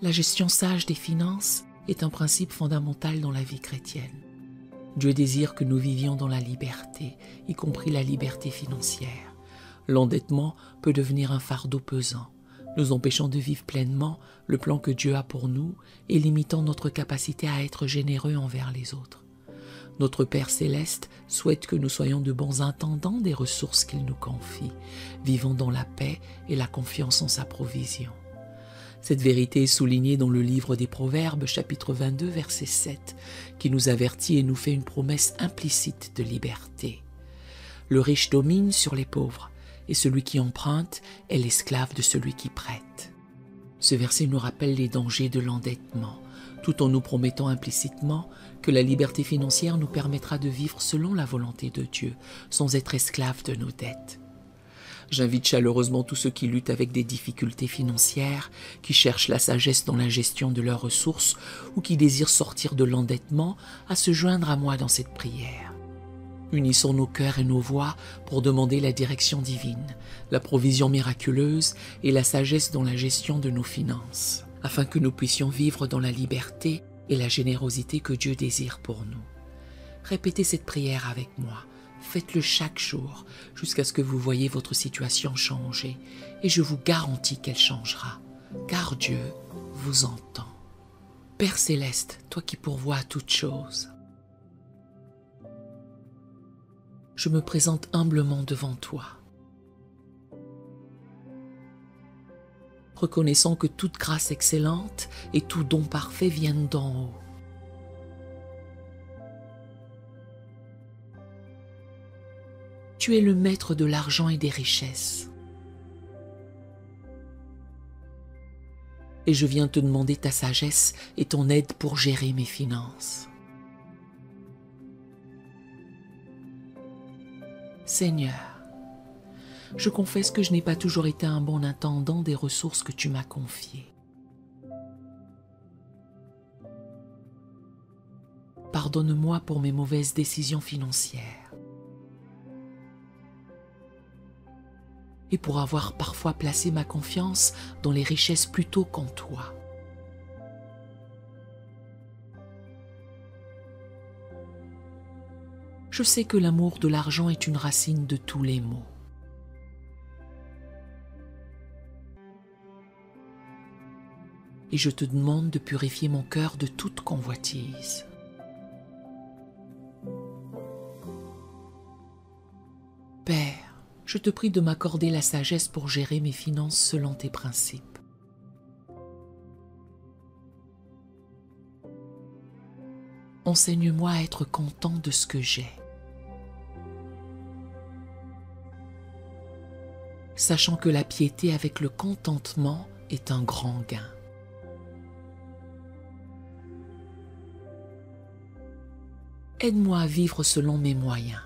La gestion sage des finances est un principe fondamental dans la vie chrétienne. Dieu désire que nous vivions dans la liberté, y compris la liberté financière. L'endettement peut devenir un fardeau pesant, nous empêchant de vivre pleinement le plan que Dieu a pour nous et limitant notre capacité à être généreux envers les autres. Notre Père céleste souhaite que nous soyons de bons intendants des ressources qu'il nous confie, vivant dans la paix et la confiance en sa provision. Cette vérité est soulignée dans le livre des Proverbes, chapitre 22, verset 7, qui nous avertit et nous fait une promesse implicite de liberté. Le riche domine sur les pauvres, et celui qui emprunte est l'esclave de celui qui prête. Ce verset nous rappelle les dangers de l'endettement, tout en nous promettant implicitement que la liberté financière nous permettra de vivre selon la volonté de Dieu, sans être esclaves de nos dettes. J'invite chaleureusement tous ceux qui luttent avec des difficultés financières, qui cherchent la sagesse dans la gestion de leurs ressources ou qui désirent sortir de l'endettement à se joindre à moi dans cette prière. Unissons nos cœurs et nos voix pour demander la direction divine, la provision miraculeuse et la sagesse dans la gestion de nos finances, afin que nous puissions vivre dans la liberté et la générosité que Dieu désire pour nous. Répétez cette prière avec moi. Faites-le chaque jour jusqu'à ce que vous voyez votre situation changer et je vous garantis qu'elle changera, car Dieu vous entend. Père céleste, toi qui pourvois à toutes choses, je me présente humblement devant toi, reconnaissant que toute grâce excellente et tout don parfait viennent d'en haut. Tu es le maître de l'argent et des richesses. Et je viens te demander ta sagesse et ton aide pour gérer mes finances. Seigneur, je confesse que je n'ai pas toujours été un bon intendant des ressources que tu m'as confiées. Pardonne-moi pour mes mauvaises décisions financières. Et pour avoir parfois placé ma confiance dans les richesses plutôt qu'en toi. Je sais que l'amour de l'argent est une racine de tous les maux. Et je te demande de purifier mon cœur de toute convoitise. Père, je te prie de m'accorder la sagesse pour gérer mes finances selon tes principes. Enseigne-moi à être content de ce que j'ai, sachant que la piété avec le contentement est un grand gain. Aide-moi à vivre selon mes moyens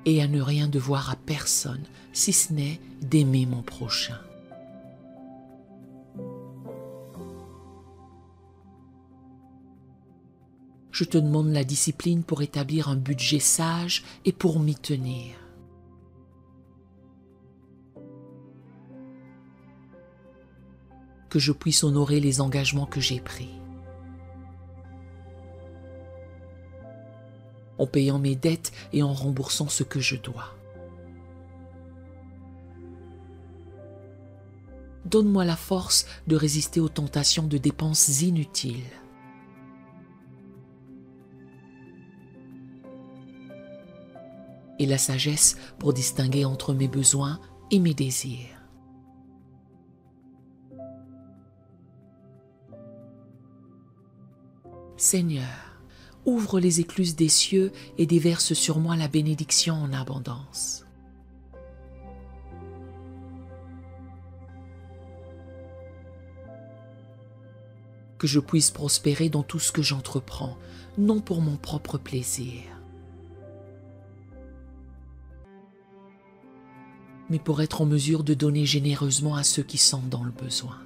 et à ne rien devoir à personne, si ce n'est d'aimer mon prochain. Je te demande la discipline pour établir un budget sage et pour m'y tenir. Que je puisse honorer les engagements que j'ai pris. En payant mes dettes et en remboursant ce que je dois. Donne-moi la force de résister aux tentations de dépenses inutiles. Et la sagesse pour distinguer entre mes besoins et mes désirs. Seigneur, ouvre les écluses des cieux et déverse sur moi la bénédiction en abondance. Que je puisse prospérer dans tout ce que j'entreprends, non pour mon propre plaisir, mais pour être en mesure de donner généreusement à ceux qui sont dans le besoin.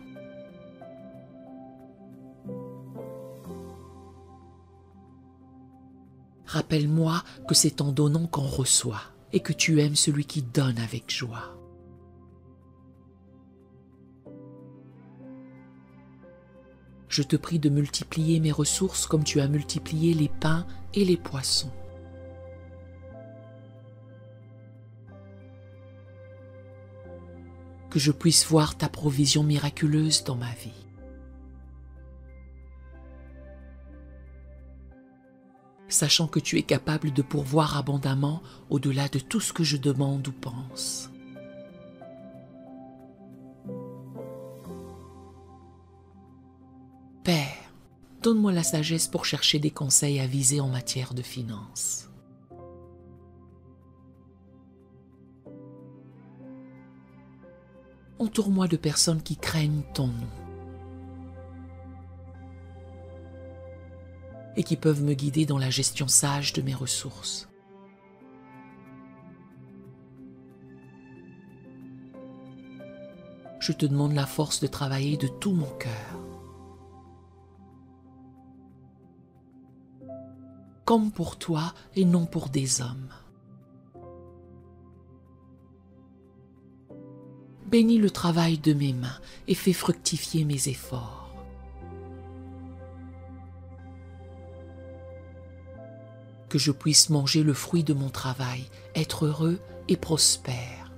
Rappelle-moi que c'est en donnant qu'on reçoit et que tu aimes celui qui donne avec joie. Je te prie de multiplier mes ressources comme tu as multiplié les pains et les poissons. Que je puisse voir ta provision miraculeuse dans ma vie. Sachant que tu es capable de pourvoir abondamment au-delà de tout ce que je demande ou pense. Père, donne-moi la sagesse pour chercher des conseils avisés en matière de finances. Entoure-moi de personnes qui craignent ton nom et qui peuvent me guider dans la gestion sage de mes ressources. Je te demande la force de travailler de tout mon cœur, comme pour toi et non pour des hommes. Bénis le travail de mes mains et fais fructifier mes efforts. Que je puisse manger le fruit de mon travail, être heureux et prospère.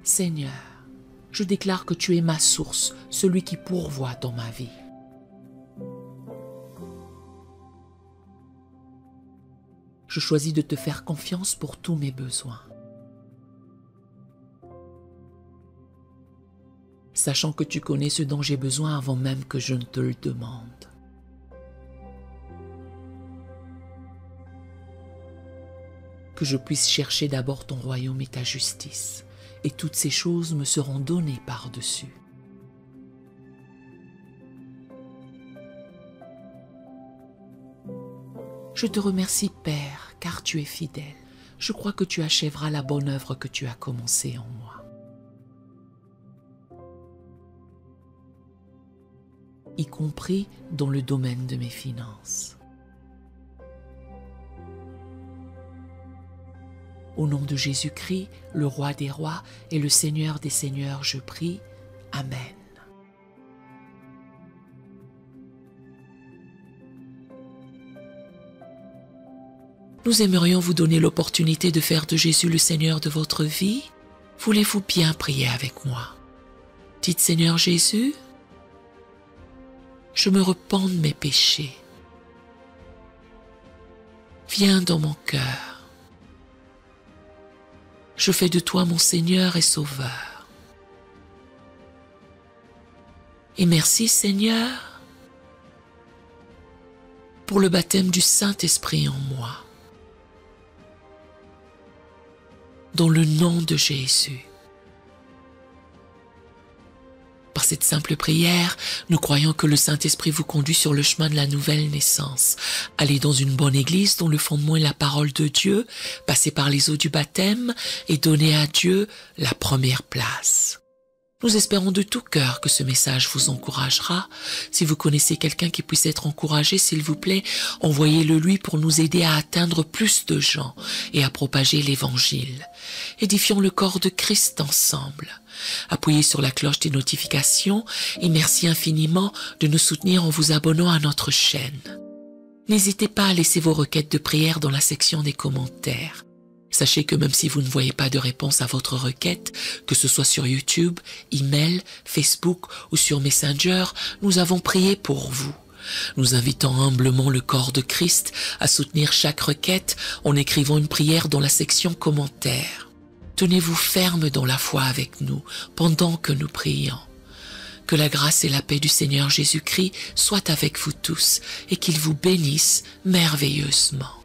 Seigneur, je déclare que tu es ma source, celui qui pourvoit dans ma vie. Je choisis de te faire confiance pour tous mes besoins. Sachant que tu connais ce dont j'ai besoin avant même que je ne te le demande. Que je puisse chercher d'abord ton royaume et ta justice, et toutes ces choses me seront données par-dessus. Je te remercie, Père, car tu es fidèle. Je crois que tu achèveras la bonne œuvre que tu as commencée en moi. Y compris dans le domaine de mes finances. Au nom de Jésus-Christ, le Roi des rois et le Seigneur des seigneurs, je prie. Amen. Nous aimerions vous donner l'opportunité de faire de Jésus le Seigneur de votre vie. Voulez-vous bien prier avec moi? Dites, Seigneur Jésus, je me repens de mes péchés. Viens dans mon cœur. Je fais de toi mon Seigneur et Sauveur. Et merci, Seigneur, pour le baptême du Saint-Esprit en moi. Dans le nom de Jésus. Par cette simple prière, nous croyons que le Saint-Esprit vous conduit sur le chemin de la nouvelle naissance. Allez dans une bonne église dont le fondement est la parole de Dieu, passez par les eaux du baptême et donnez à Dieu la première place. Nous espérons de tout cœur que ce message vous encouragera. Si vous connaissez quelqu'un qui puisse être encouragé, s'il vous plaît, envoyez-le lui pour nous aider à atteindre plus de gens et à propager l'Évangile. Édifions le corps de Christ ensemble. Appuyez sur la cloche des notifications et merci infiniment de nous soutenir en vous abonnant à notre chaîne. N'hésitez pas à laisser vos requêtes de prière dans la section des commentaires. Sachez que même si vous ne voyez pas de réponse à votre requête, que ce soit sur YouTube, email, Facebook ou sur Messenger, nous avons prié pour vous. Nous invitons humblement le corps de Christ à soutenir chaque requête en écrivant une prière dans la section commentaires. Tenez-vous ferme dans la foi avec nous pendant que nous prions. Que la grâce et la paix du Seigneur Jésus-Christ soient avec vous tous et qu'il vous bénisse merveilleusement.